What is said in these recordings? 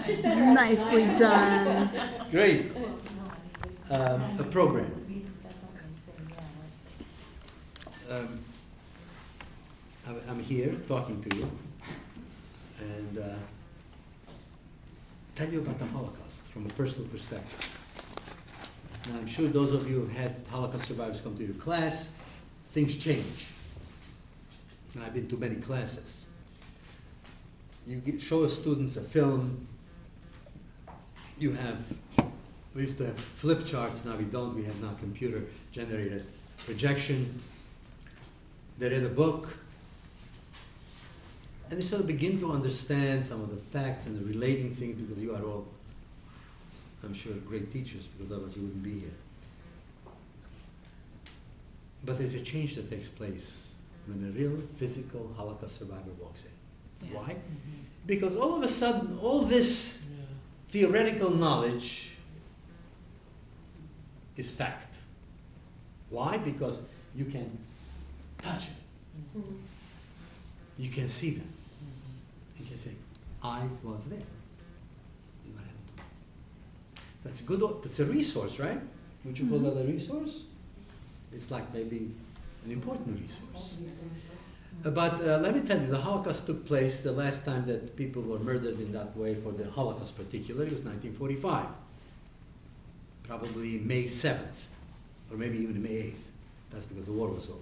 Nicely done. Great. A program. I'm here talking to you and tell you about the Holocaust from a personal perspective. Now, I'm sure those of you who had Holocaust survivors come to your class, things change. And I've been to many classes. Show students a film. We used to have flip charts, now we don't. We have now computer-generated projection. They read a book. And they sort of begin to understand some of the facts and the relating things, because you are all, I'm sure, great teachers, because otherwise you wouldn't be here. But there's a change that takes place when a real physical Holocaust survivor walks in. Yeah. Why? Mm-hmm. Because all of a sudden, all this theoretical knowledge is fact. Why? Because you can touch it. Mm-hmm. You can see them. Mm-hmm. You can say, I was there. That's good. That's a resource, right? Would you call that a resource? It's like maybe an important resource. But let me tell you, the Holocaust took place the last time that people were murdered in that way for the Holocaust particularly was 1945. Probably May 7th, or maybe even May 8th. That's because the war was over.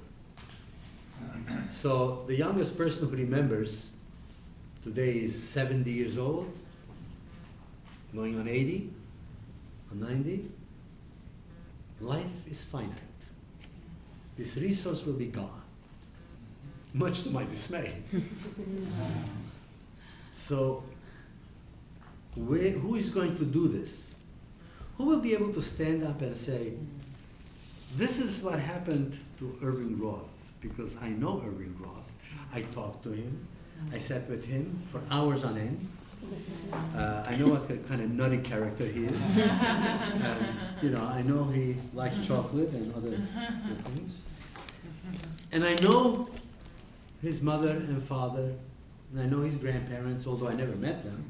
So the youngest person who remembers today is 70 years old, going on 80, on 90. Life is finite. This resource will be gone, much to my dismay. So, who is going to do this? Who will be able to stand up and say, this is what happened to Irving Roth, because I know Irving Roth. I talked to him. I sat with him for hours on end. I know what kind of nutty character he is. I know he likes chocolate and other things. And I know his mother and father, and I know his grandparents, although I never met them.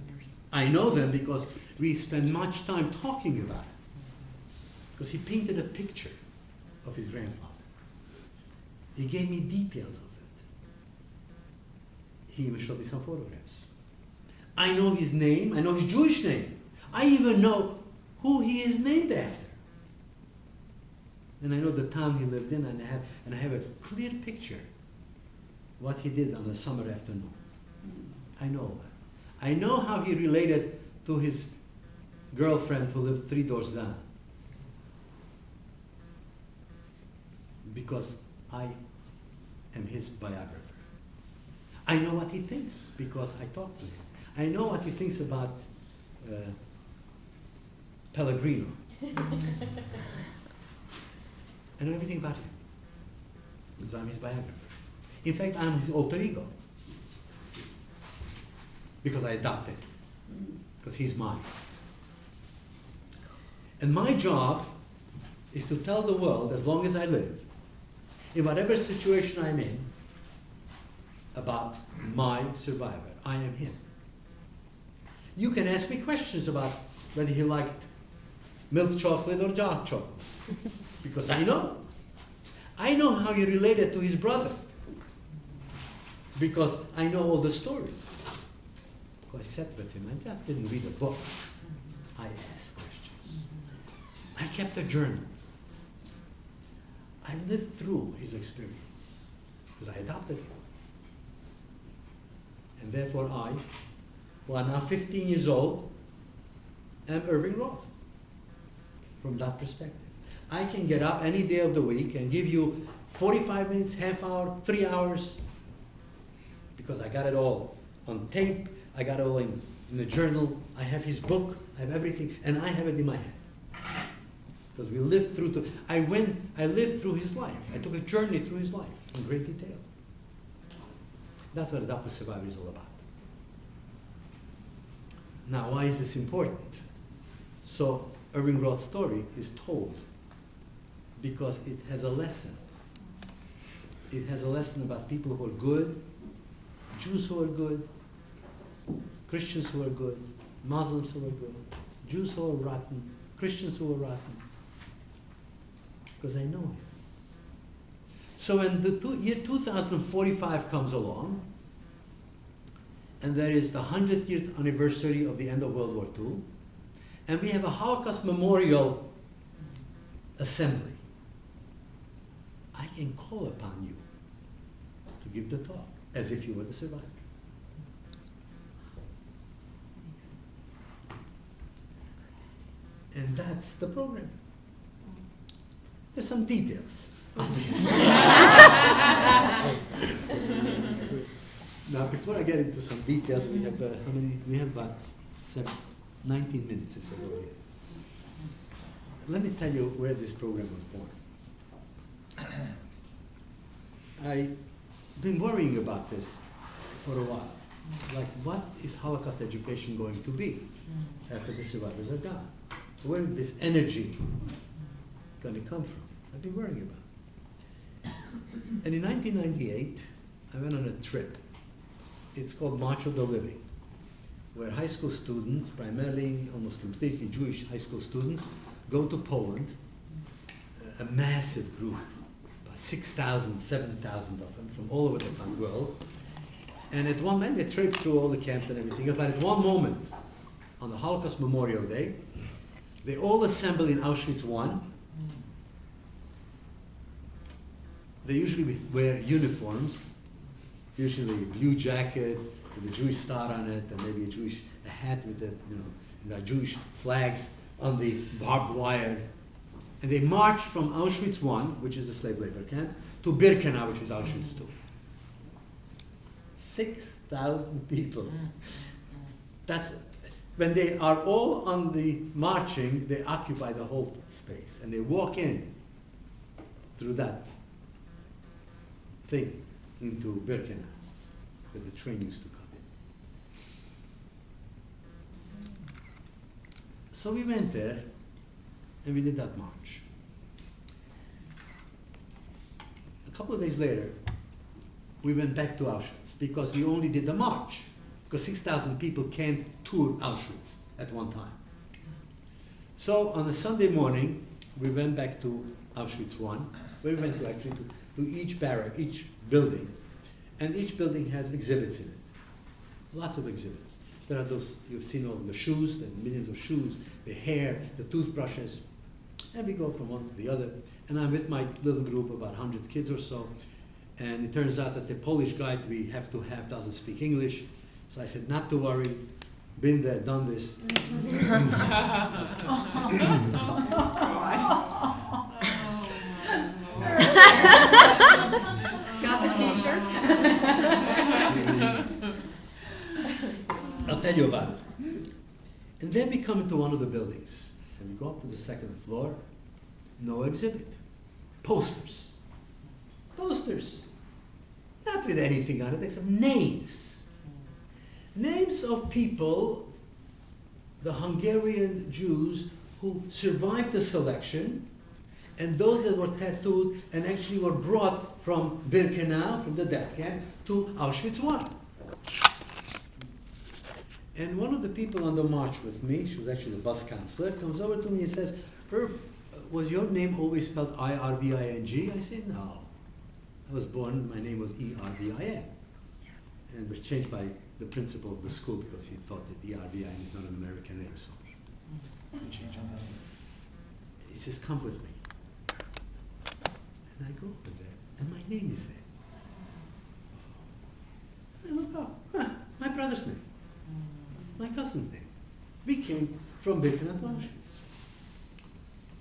I know them because we spend much time talking about it. Because he painted a picture of his grandfather. He gave me details of it. He even showed me some photographs. I know his name. I know his Jewish name. I even know who he is named after. And I know the town he lived in, and I have a clear picture what he did on a summer afternoon. I know that. I know how he related to his girlfriend who lived 3 doors down. Because I am his biographer. I know what he thinks because I talked to him. I know what he thinks about Pellegrino. I know everything about him because I'm his biographer. In fact, I'm his alter ego because I adopted him, because he's mine. And my job is to tell the world, as long as I live, in whatever situation I'm in, about my survivor. I am him. You can ask me questions about whether he liked milk chocolate or dark chocolate, because I know. I know how he related to his brother, because I know all the stories. So I sat with him. I just didn't read a book. I asked questions. I kept a journal. I lived through his experience, because I adopted him. And therefore I, who am now 15 years old, am Irving Roth. From that perspective. I can get up any day of the week and give you 45 minutes, half hour, 3 hours, because I got it all on tape, I got it all in the journal, I have his book, I have everything, and I have it in my head. Because we lived through, I lived through his life. I took a journey through his life in great detail. That's what Adopted Survivor is all about. Now, why is this important? So, Irving Roth's story is told because it has a lesson. It has a lesson about people who are good, Jews who are good, Christians who are good, Muslims who were good, Jews who were rotten, Christians who were rotten, because I know him. So when the year 2045 comes along, and there is the 100th anniversary of the end of World War II, and we have a Holocaust Memorial Assembly, I can call upon you to give the talk as if you were the survivor. And that's the program. There's some details, obviously. Now, before I get into some details, we have how many? We have about 19 minutes, it says over here. Let me tell you where this program was born. I've been worrying about this for a while. Like, what is Holocaust education going to be after the survivors are gone? Where is this energy going to come from? I've been worrying about it. And in 1998, I went on a trip. It's called March of the Living, where high school students, primarily almost completely Jewish high school students, go to Poland, a massive group, about 6,000, 7,000 of them from all over the world. And at one moment, they trip through all the camps and everything else, but at one moment, on the Holocaust Memorial Day, they all assemble in Auschwitz I. They usually wear uniforms, usually a blue jacket with a Jewish star on it, and maybe a hat with the Jewish flags on the barbed wire. And they march from Auschwitz I, which is a slave labor camp, to Birkenau, which is Auschwitz II. 6,000 people. That's when they are all on the marching, they occupy the whole space, and they walk in through that thing into Birkenau, where the train used to come in. So we went there, and we did that march. A couple of days later, we went back to Auschwitz, because we only did the march, because 6,000 people can't tour Auschwitz at one time. So on a Sunday morning, we went back to Auschwitz I, where we went to actually to each barrack, each building, and each building has exhibits in it. Lots of exhibits. There are those, you've seen all the shoes, the millions of shoes, the hair, the toothbrushes, and we go from one to the other. And I'm with my little group, about 100 kids or so, and it turns out that the Polish guide we have to have doesn't speak English. So I said, not to worry, been there, done this. Got the t-shirt? I'll tell you about it. And then we come into one of the buildings, and we go up to the second floor, no exhibit. Posters. Posters. Not with anything on it, except names. Names of people, the Hungarian Jews who survived the selection, and those that were tattooed and actually were brought from Birkenau, from the death camp, to Auschwitz I. And one of the people on the march with me, she was actually the bus counselor, comes over to me and says, "Herb, was your name always spelled I-R-V-I-N-G?" I said, "No. I was born, my name was E-R-V-I-N." And it was changed by the principal of the school because he thought that E-R-V-I-N is not an American name, so we changed it. He says, "Come with me." And I go over there, and my name is there. I look up, my brother's name, my cousin's name. We came from Birkenau to Auschwitz.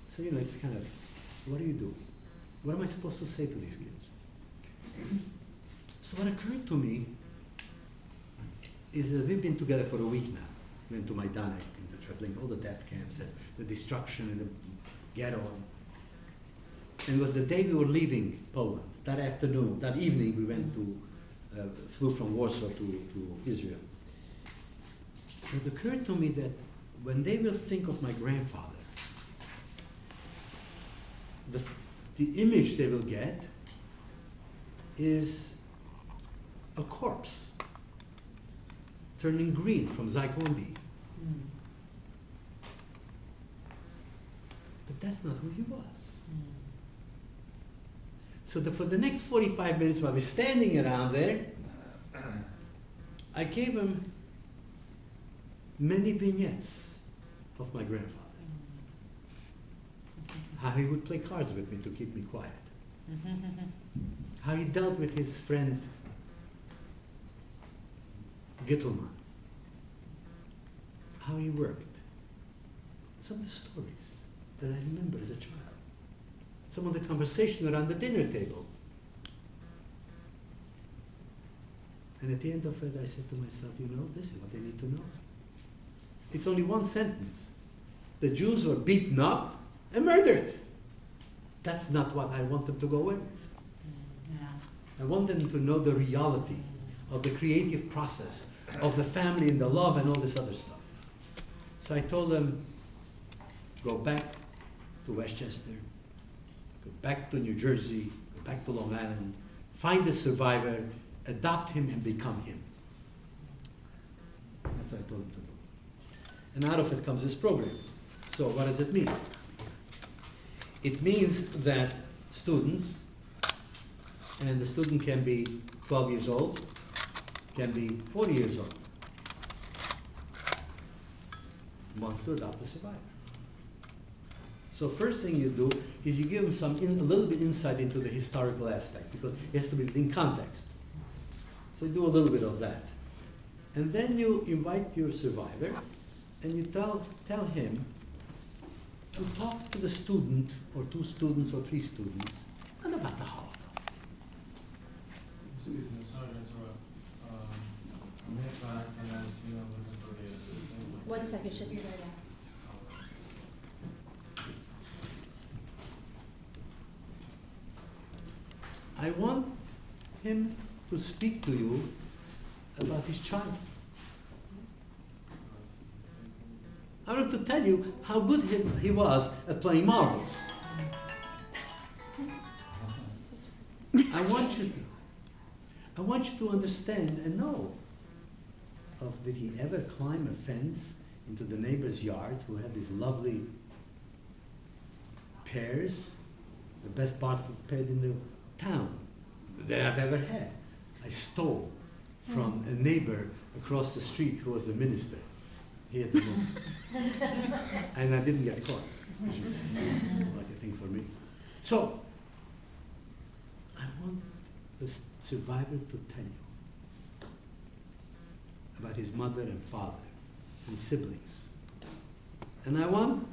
So, it's kind of, what do you do? What am I supposed to say to these kids? So what occurred to me is that we've been together for a week now. We went to Majdanek, traveling all the death camps, and the destruction in the ghetto. And it was the day we were leaving Poland. That afternoon, that evening, we went flew from Warsaw to Israel. It occurred to me that when they will think of my grandfather, the image they will get is a corpse turning green from Zyklon B. But that's not who he was. So for the next 45 minutes while we're standing around there, I gave him many vignettes of my grandfather. How he would play cards with me to keep me quiet. How he dealt with his friend Gittelman. How he worked. Some of the stories that I remember as a child. Some of the conversation around the dinner table. And at the end of it, I said to myself, this is what they need to know. It's only one sentence. The Jews were beaten up and murdered. That's not what I want them to go away with. I want them to know the reality of the creative process, of the family and the love and all this other stuff. So I told them, go back to Westchester, go back to New Jersey, go back to Long Island, find the survivor, adopt him and become him. That's what I told him to do. And out of it comes this program. So what does it mean? It means that students, and the student can be 12 years old, can be 40 years old, wants to adopt a survivor. So first thing you do is you give them a little bit insight into the historical aspect, because it has to be in context. So you do a little bit of that. And then you invite your survivor and you tell him to talk to the student, or 2 students or 3 students, not about the Holocaust. Excuse me, sorry to interrupt. I'm here for Act 19, I'm looking for the assistant. 1 second, should be right out. I want him to speak to you about his child. I want to tell you how good he was at playing marbles. I want you to understand and know did he ever climb a fence into the neighbor's yard who had these lovely pears, the best basket pear in the town that I've ever had. I stole from a neighbor across the street who was the minister. He had the most. And I didn't get caught, which was like a thing for me. So, I want the survivor to tell you about his mother and father and siblings. And I want,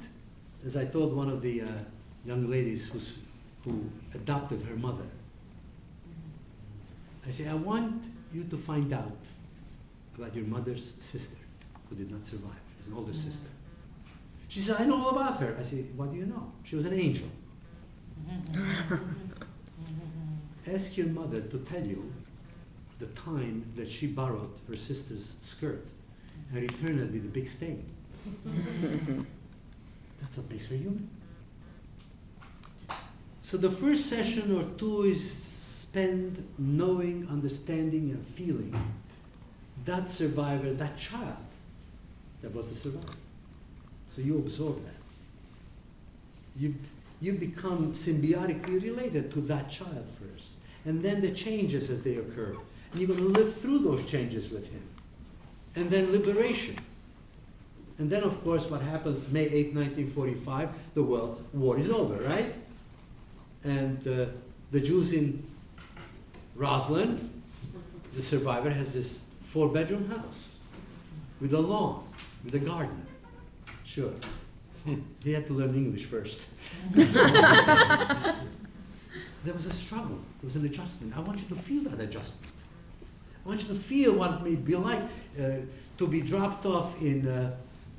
as I told one of the young ladies who adopted her mother, I say, I want you to find out about your mother's sister who did not survive. She's an older sister. She said, I know all about her. I said, what do you know? She was an angel. Ask your mother to tell you the time that she borrowed her sister's skirt and returned it with a big stain. That's what makes her human. So the first session or 2 is spent knowing, understanding, and feeling that survivor, that child that was the survivor. So you absorb that. You become symbiotically related to that child first. And then the changes as they occur. And you're going to live through those changes with him. And then liberation. And then, of course, what happens May 8, 1945, the World War is over, right? And the Jews in Roslyn, the survivor, has this 4-bedroom house with a lawn, with a garden. Sure. He had to learn English first. There was a struggle. There was an adjustment. I want you to feel that adjustment. I want you to feel what it may be like to be dropped off in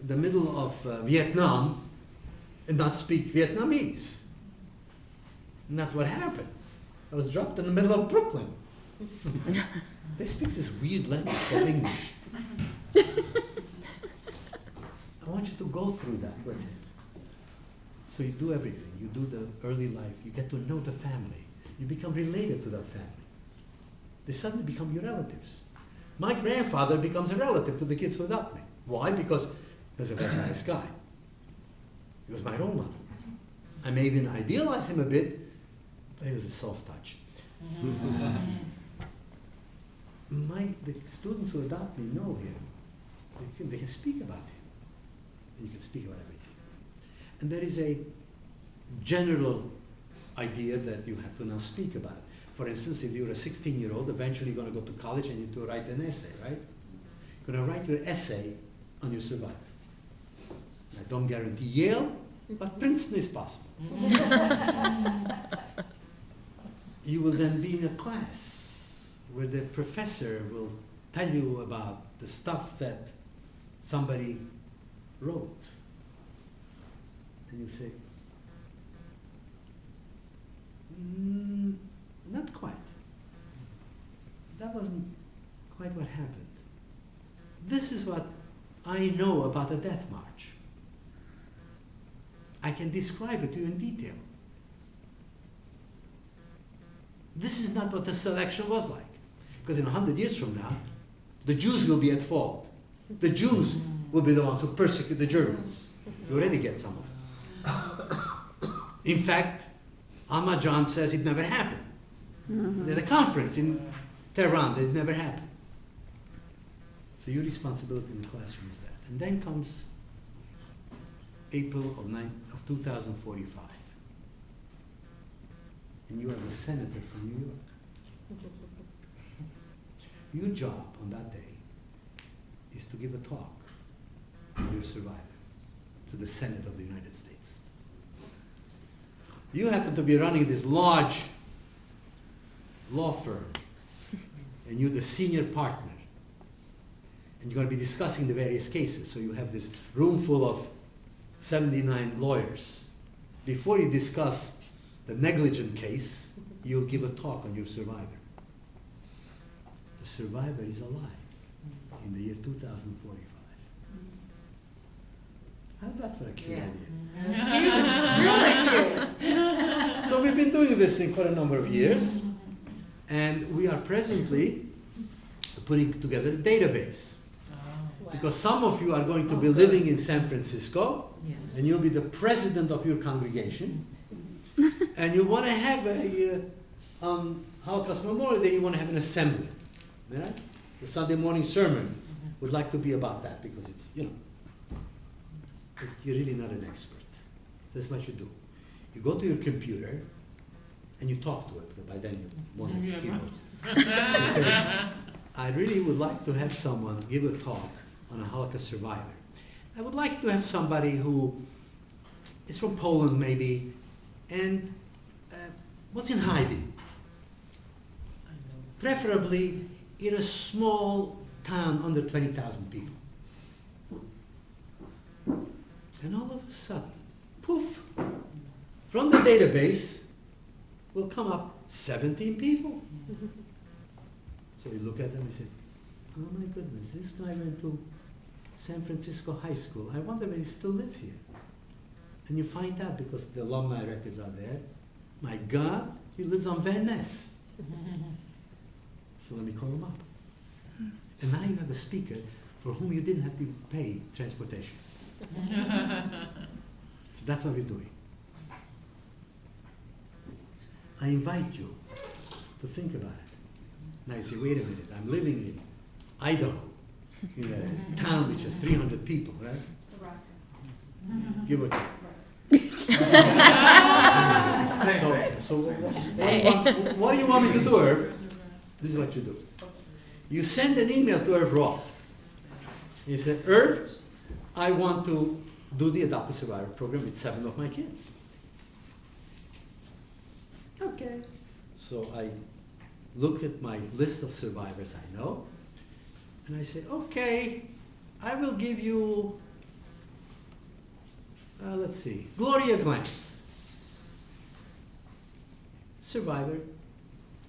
the middle of Vietnam and not speak Vietnamese. And that's what happened. I was dropped in the middle of Brooklyn. They speak this weird language called English. I want you to go through that with him. So you do everything. You do the early life. You get to know the family. You become related to that family. They suddenly become your relatives. My grandfather becomes a relative to the kids who adopt me. Why? Because was a very nice guy. He was my role model. I may even idealize him a bit, but he was a soft touch. The students who adopt me know him. They can speak about him. You can speak about everything. And there is a general idea that you have to now speak about. For instance, if you're a 16-year-old, eventually you're going to go to college and you need to write an essay, right? You're going to write your essay on your survivor. I don't guarantee Yale, but Princeton is possible. You will then be in a class where the professor will tell you about the stuff that somebody wrote. And you say, not quite. That wasn't quite what happened. This is what I know about the death march. I can describe it to you in detail. This is not what the selection was like. Because in 100 years from now, the Jews will be at fault. The Jews will be the ones who persecute the Germans. You already get some of it. In fact, Ahmad John says it never happened. At the conference in Tehran, it never happened. So your responsibility in the classroom is that. And then comes April of 2045. And you are a senator from New York. Your job on that day is to give a talk to your survivor, to the Senate of the United States. You happen to be running this large law firm, and you're the senior partner, and you're going to be discussing the various cases. So you have this room full of 79 lawyers. Before you discuss the negligent case, you'll give a talk on your survivor. The survivor is alive in the year 2045. How's that for a cute idea? Cute, really cute. So we've been doing this thing for a number of years, and we are presently putting together a database. Because some of you are going to be living in San Francisco, and you'll be the president of your congregation, and you want to have a Holocaust Memorial Day, you want to have an assembly. Right? The Sunday morning sermon would like to be about that, because it's, but you're really not an expert. That's what you do. You go to your computer, and you talk to it, but by then you want to keyboards. You say, I really would like to have someone give a talk on a Holocaust survivor. I would like to have somebody who is from Poland maybe, and was in hiding. Preferably in a small town under 20,000 people. And all of a sudden, poof, from the database will come up 17 people. So you look at them and say, oh my goodness, this guy went to San Francisco High School. I wonder if he still lives here. And you find out, because the alumni records are there, my God, he lives on Van Ness. So let me call him up. And now you have a speaker for whom you didn't have to pay transportation. So that's what we're doing. I invite you to think about it. Now you say, wait a minute, I'm living in Idaho, in a town which has 300 people, right? Give or take. So what do you want me to do, Irv? This is what you do. You send an email to Irv Roth. You say, Irv, I want to do the Adopt a Survivor program with 7 of my kids. Okay. So I look at my list of survivors I know, and I say, okay, I will give you, let's see, Gloria Glantz, survivor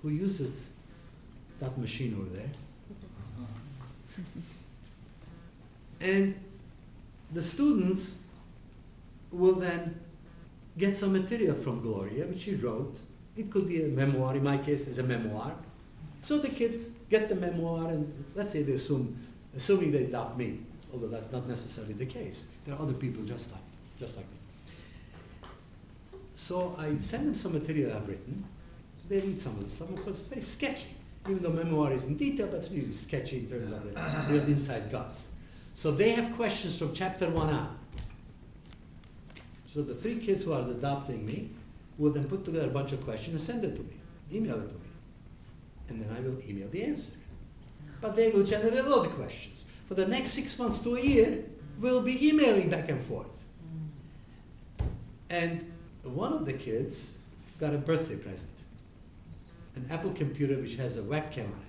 who uses that machine over there. And the students will then get some material from Gloria, which she wrote. It could be a memoir. In my case, it's a memoir. So the kids get the memoir, and let's say they assuming they adopt me, although that's not necessarily the case. There are other people just like me. So I send them some material I've written. They read some of the stuff. Of course, it's very sketchy. Even though memoir is in detail, but it's really sketchy in terms of the real inside guts. So they have questions from chapter 1 on. So the 3 kids who are adopting me will then put together a bunch of questions and send it to me, email it to me. And then I will email the answer. But they will generate a lot of questions. For the next 6 months to a year, we'll be emailing back and forth. And one of the kids got a birthday present. An Apple computer which has a webcam on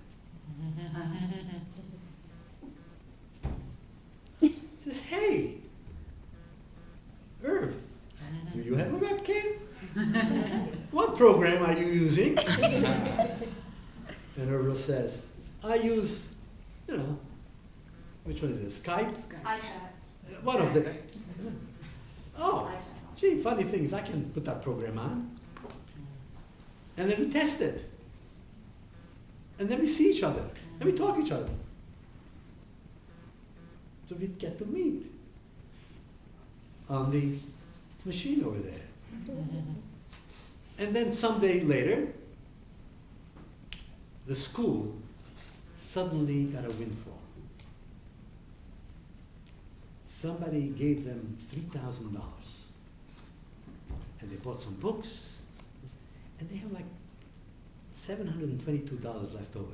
it. Says, hey, Irv, do you have a webcam? What program are you using? And Irv says, I use, which one is it, Skype? iChat. One of the, oh, gee, funny thing is I can put that program on. And then we test it. And then we see each other. And we talk to each other. So we get to meet on the machine over there. And then someday later, the school suddenly got a windfall. Somebody gave them $3,000. And they bought some books. And they have like $722 left over.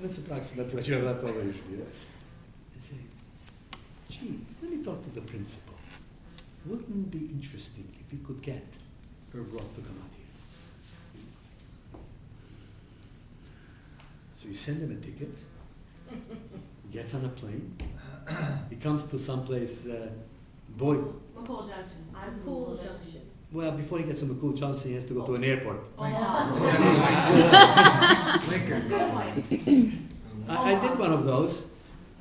That's approximately what you have left over usually. I say, gee, let me talk to the principal. Wouldn't it be interesting if we could get Irv Roth to come out here? So you send him a ticket. He gets on a plane. He comes to someplace, Boyd. McCool Junction. Cool junction. Well, before he gets to McCool Johnson, he has to go to an airport. Good point. I did one of those.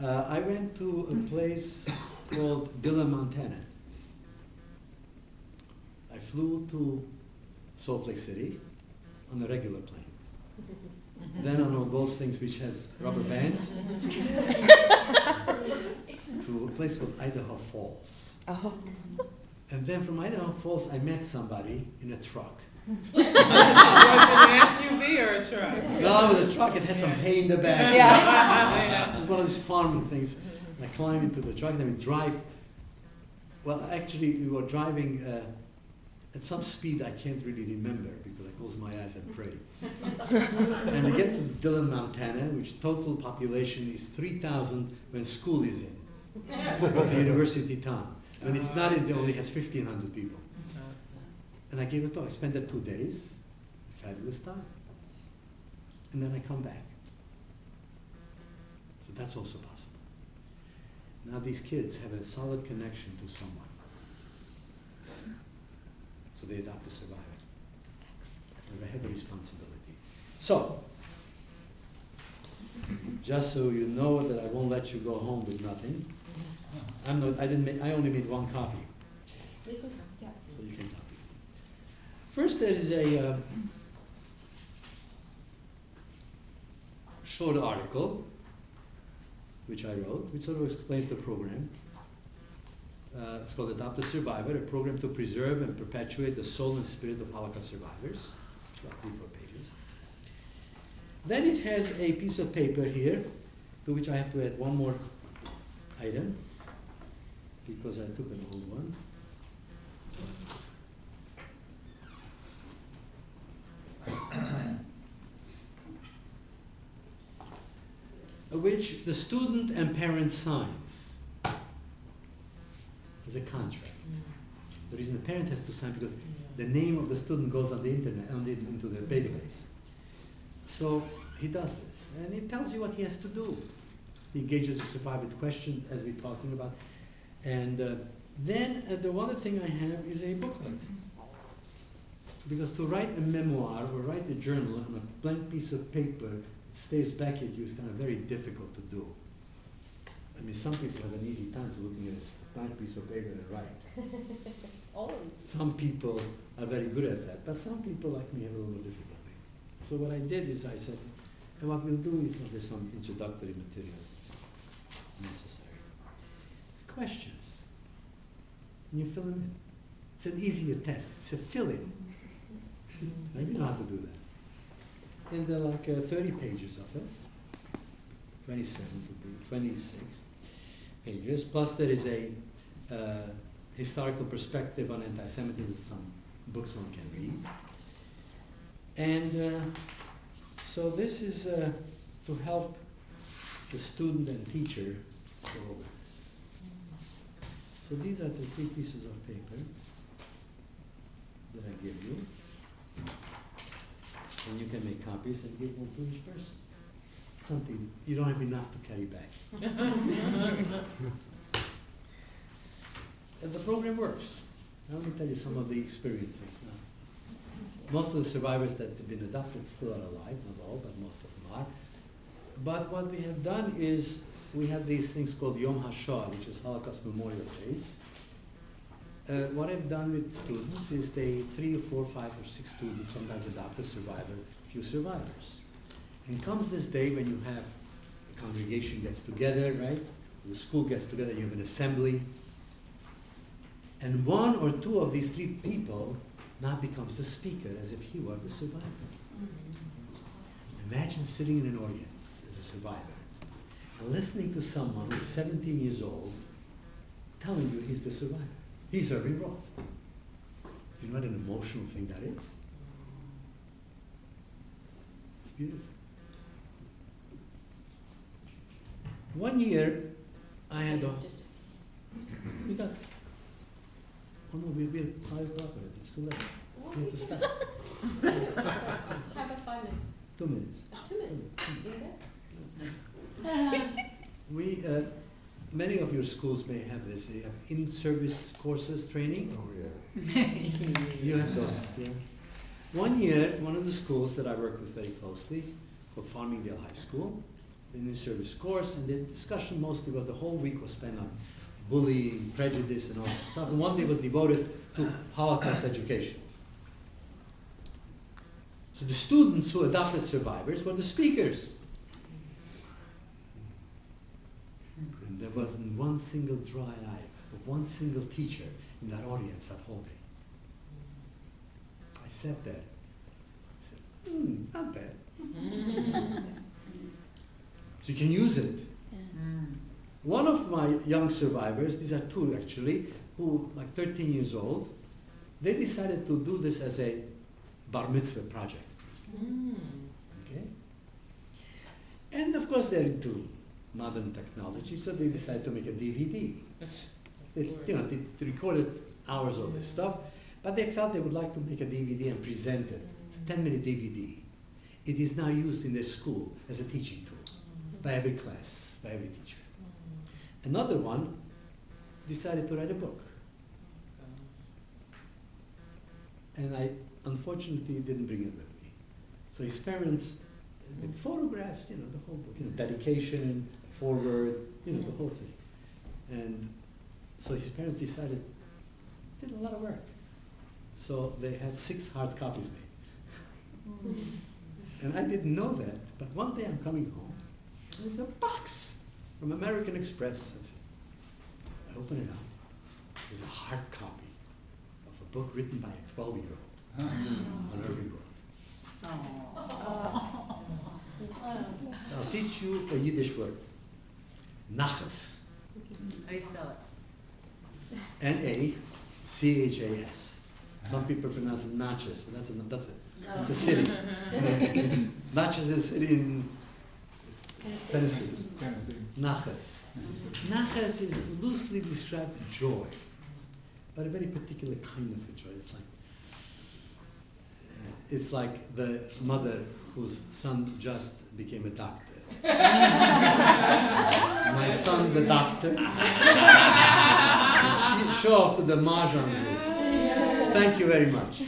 I went to a place called Dillon, Montana. I flew to Salt Lake City on a regular plane. Then on one of those things which has rubber bands to a place called Idaho Falls. Oh. And then from Idaho Falls, I met somebody in a truck. Was it an SUV or a truck? No, with a truck, it had some hay in the back. Yeah. It was one of these farming things. And I climb into the truck, and then we drive. Well, actually, we were driving at some speed I can't really remember because I close my eyes and pray. And we get to Dillon, Montana, which total population is 3,000 when school is in. It's a university town. When it's not, it only has 1,500 people. And I gave a talk. I spent there 2 days. Fabulous time. And then I come back. So that's also possible. Now these kids have a solid connection to someone. So they adopt a survivor. They have a heavy responsibility. So, just so you know that I won't let you go home with nothing. I only made one copy. So you can copy. First there is a short article which I wrote, which sort of explains the program. It's called Adopt a Survivor, a program to preserve and perpetuate the soul and spirit of Holocaust survivors. It's about 3-4 pages. Then it has a piece of paper here, to which I have to add one more item, because I took an old one. Which the student and parent signs as a contract. The reason the parent has to sign because the name of the student goes on the internet, into the database. So he does this, and it tells you what he has to do. He engages the survivor with questions, as we're talking about. And then the other thing I have is a booklet. Because to write a memoir or write a journal on a blank piece of paper that stares back at you is kind of very difficult to do. I mean, some people have an easy time to looking at a blank piece of paper and write. Always. Some people are very good at that, but some people like me have a little difficulty. So what I did is I said, And what we'll do is there's some introductory material necessary. Questions. And you fill them in. It's an easier test. It's a fill-in. Right? You know how to do that. And there are like 30 pages of it. 27 would be 26 pages. Plus there is a historical perspective on anti-Semitism, some books one can read. And so this is to help the student and teacher progress. So these are the 3 pieces of paper that I give you. And you can make copies and give one to each person. Something you don't have enough to carry back. And the program works. Now let me tell you some of the experiences. Most of the survivors that have been adopted still are alive, not all, but most of them are. But what we have done is we have these things called Yom HaShoah, which is Holocaust Memorial Days. What I've done with students is 3 or 4, 5 or 6 students sometimes adopt a survivor, a few survivors. And comes this day when you have the congregation gets together, right? The school gets together, you have an assembly. And 1 or 2 of these 3 people now becomes the speaker as if he were the survivor. Imagine sitting in an audience as a survivor and listening to someone who's 17 years old telling you he's the survivor. He's Irving Roth. You know what an emotional thing that is? It's beautiful. One year, I had we got, oh no, we're private property, it's too late. We have to stop. How about 5 minutes? 2 minutes. 2 minutes. In there? We, many of your schools may have this. They have in-service courses, training. Oh, yeah. You have those, yeah. One year, one of the schools that I work with very closely, called Farmingdale High School, an in-service course, and the discussion mostly was the whole week was spent on bullying, prejudice, and all that stuff. And one day was devoted to Holocaust education. So the students who adopted survivors were the speakers. And there wasn't one single dry eye of one single teacher in that audience that whole day. I sat there. I said, not bad. So you can use it. One of my young survivors, these are 2 actually, who like 13 years old, they decided to do this as a bar mitzvah project. Okay? And of course they're into modern technology, so they decided to make a DVD. They recorded hours of this stuff, but they felt they would like to make a DVD and present it. It's a 10-minute DVD. It is now used in their school as a teaching tool by every class, by every teacher. Another one decided to write a book. And I unfortunately didn't bring it with me. So his parents, with photographs, the whole book, dedication, forward, the whole thing. And so his parents decided, did a lot of work. So they had 6 hard copies made. And I didn't know that, but one day I'm coming home, and there's a box from American Express. I open it up. There's a hard copy of a book written by a 12-year-old on Irving Roth. I'll teach you a Yiddish word. Nachas. How do you spell it? N-A-C-H-A-S. Some people pronounce it Natchez, but that's a city. Natchez is a city in Tennessee. Nachas. Nachas is loosely described joy, but a very particular kind of a joy. It's like the mother whose son just became a doctor. My son, the doctor. Show off to the Mahjong group. Thank you very much.